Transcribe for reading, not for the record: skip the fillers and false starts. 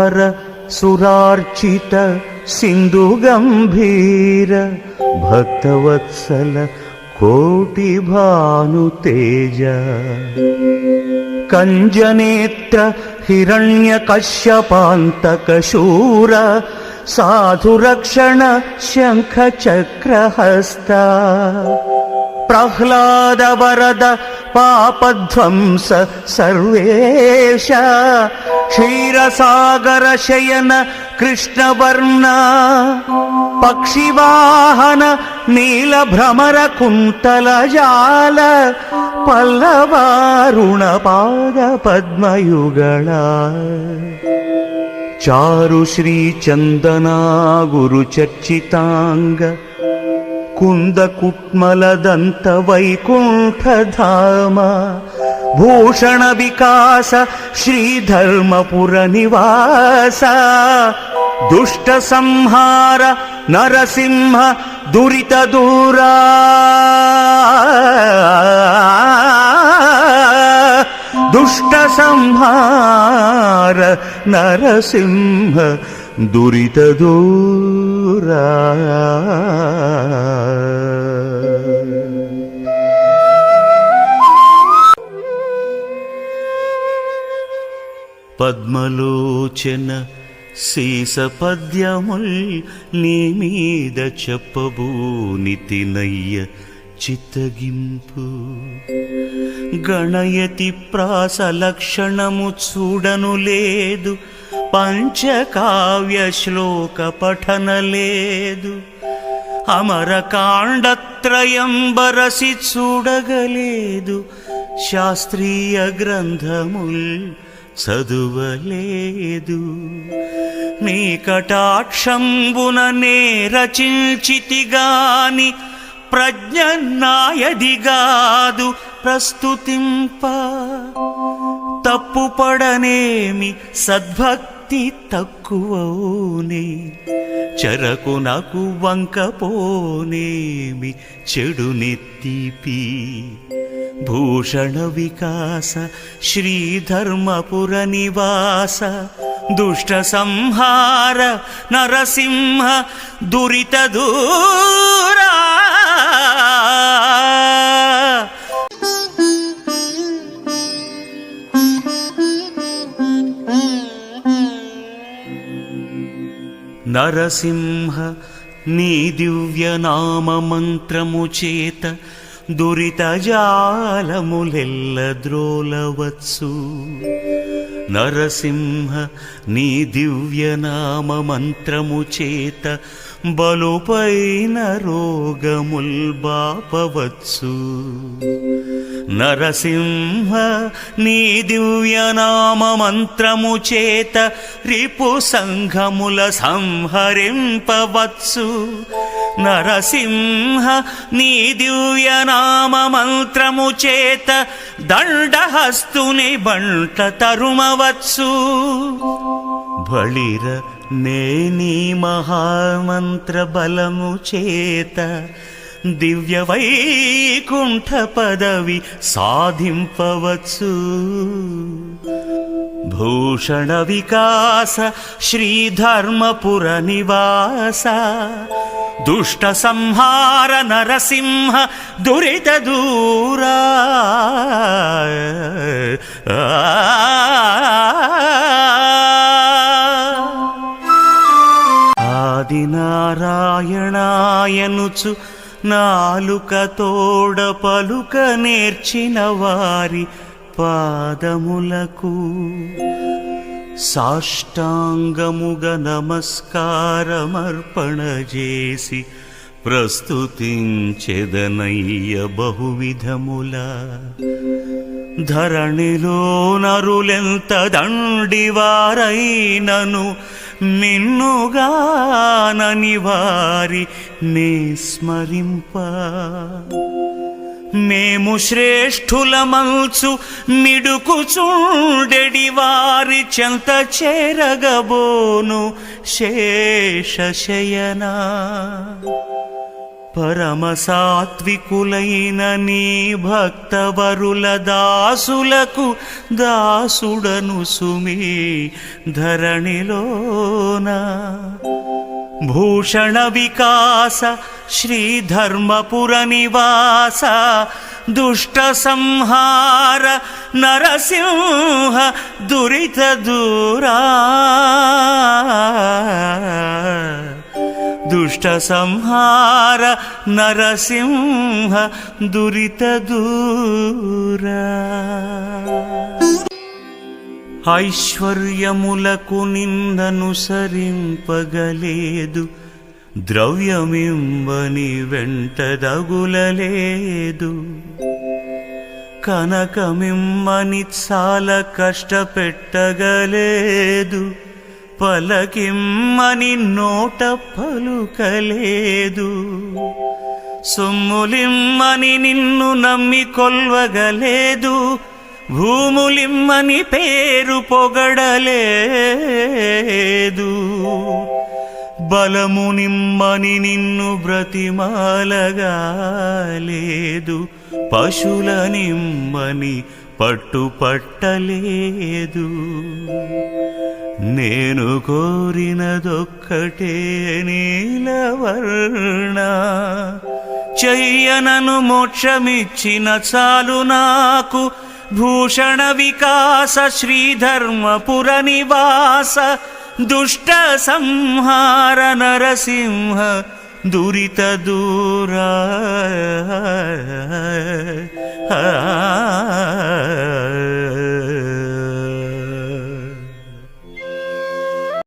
హర సురార్చిత సింధు గంభీర భక్తవత్సల కోటి భాను తేజ కంజనేత్ర హిరణ్య కశ్యపాంతక శూర సాధురక్షణ శంఖ చక్రహస్త ప్రహ్లాద వరద పాపధ్వంస సర్వేశ క్షీరసాగర శయన కృష్ణవర్ణ పక్షివాహన నీలభ్రమర కుంతల జాల పల్లవారుణ పాద పద్మయుగళ చారు శ్రీ చందనా గురు చర్చితాంగ కుంద కుట్మల దంత వైకుంఠధామ భూషణ వికాస శ్రీధర్మపుర నివాస దుష్ట సంహార నరసింహ దురిత దూరా దుష్ట సంహార నరసింహ దురిత దూరా పద్మలోచన సీస పద్యముల్ నీ మీద చెప్పబూనితినయ్య చిత్తగింపు గణయతి ప్రాస లక్షణము చూడను లేదు పంచకావ్య శ్లోక పఠన లేదు అమరకాండత్రయం బరసి చూడగలేదు శాస్త్రీయ గ్రంథముల్ చదువలేదు నీ కటాక్షంబున నే రచించితిగాని ప్రజ్ఞ నాయదిగాదు ప్రస్తుతింప తప్పుపడనేమి సద్భక్తి తక్కువనే చెరకు నాకు వంకపోనేమి చెడు నెత్తిపి భూషణ వికాస శ్రీధర్మపుర నివాస దుష్ట సంహార నరసింహ దురిత దూరా నరసింహ నీ దివ్య నామ మంత్రము చేత దురిత జాలములెల్ల ద్రోలవచ్చు నరసింహ నీ దివ్య నామ మంత్రము చేత బలుపైన రోగముల్ బాపవచ్చు నరసింహ నీ దివ్య నామ మంత్రము చేత రిపు సంఘముల సంహరింపవచ్చు నరసింహ నీ దివ్య నామ మంత్రము చేత దండహస్తుని బంట తరుమవచ్చు బళిర నేనీ మహామంత్ర బలము చేత దివ్య వైకుంఠ పదవి సాధింపవచ్చు భూషణ వికాస శ్రీధర్మపుర నివాస దుష్ట సంహార నరసింహ దురిత దూరా ఆదినారాయణాయనుచు నాలుక తోడ పలుక నేర్చిన వారి పాదములకు సాష్టాంగముగ నమస్కారమర్పణ చేసి ప్రస్తుతించెదనయ్య బహువిధముల ధరణిలో నరులెంత దండివారైనను నిన్నుగానని వారి నే స్మరింప మేము శ్రేష్ఠులమల్చు మిడుకుచుండెడి వారి చెంత చేరగబోను శేషశయనా పరమ సాత్వికులైన నీ భక్తవరుల దాసులకు దాసుడను సుమీ ధరణిలోన. భూషణ వికాస శ్రీధర్మపుర నివాస దుష్ట సంహార నరసింహ దురిత దూరా. దుష్ట సంహార నరసింహ దురిత దూరా. ఐశ్వర్యములకు నిందనుసరింపగలేదు, ద్రవ్యమింబని వెంటదగులలేదు. కనకమిమ్మని చాలా కష్టపెట్టగలేదు, పలకిమ్మని నోట పలుకలేదు. సొమ్ములిమ్మని నిన్ను నమ్మి కొల్వగలేదు, భూములిమ్మని పేరు పొగడలేదు. బలమునిమ్మని నిన్ను బ్రతిమాలగాలేదు, పశులనిమ్మని పట్టుపట్టలేదు. నేను కోరినదొక్కటే నీలవర్ణ, చెయ్యనను మోక్షమిచ్చిన చాలు నాకు. భూషణ వికాస శ్రీధర్మపుర నివాస దుష్ట సంహార నరసింహ దురిత దూరా.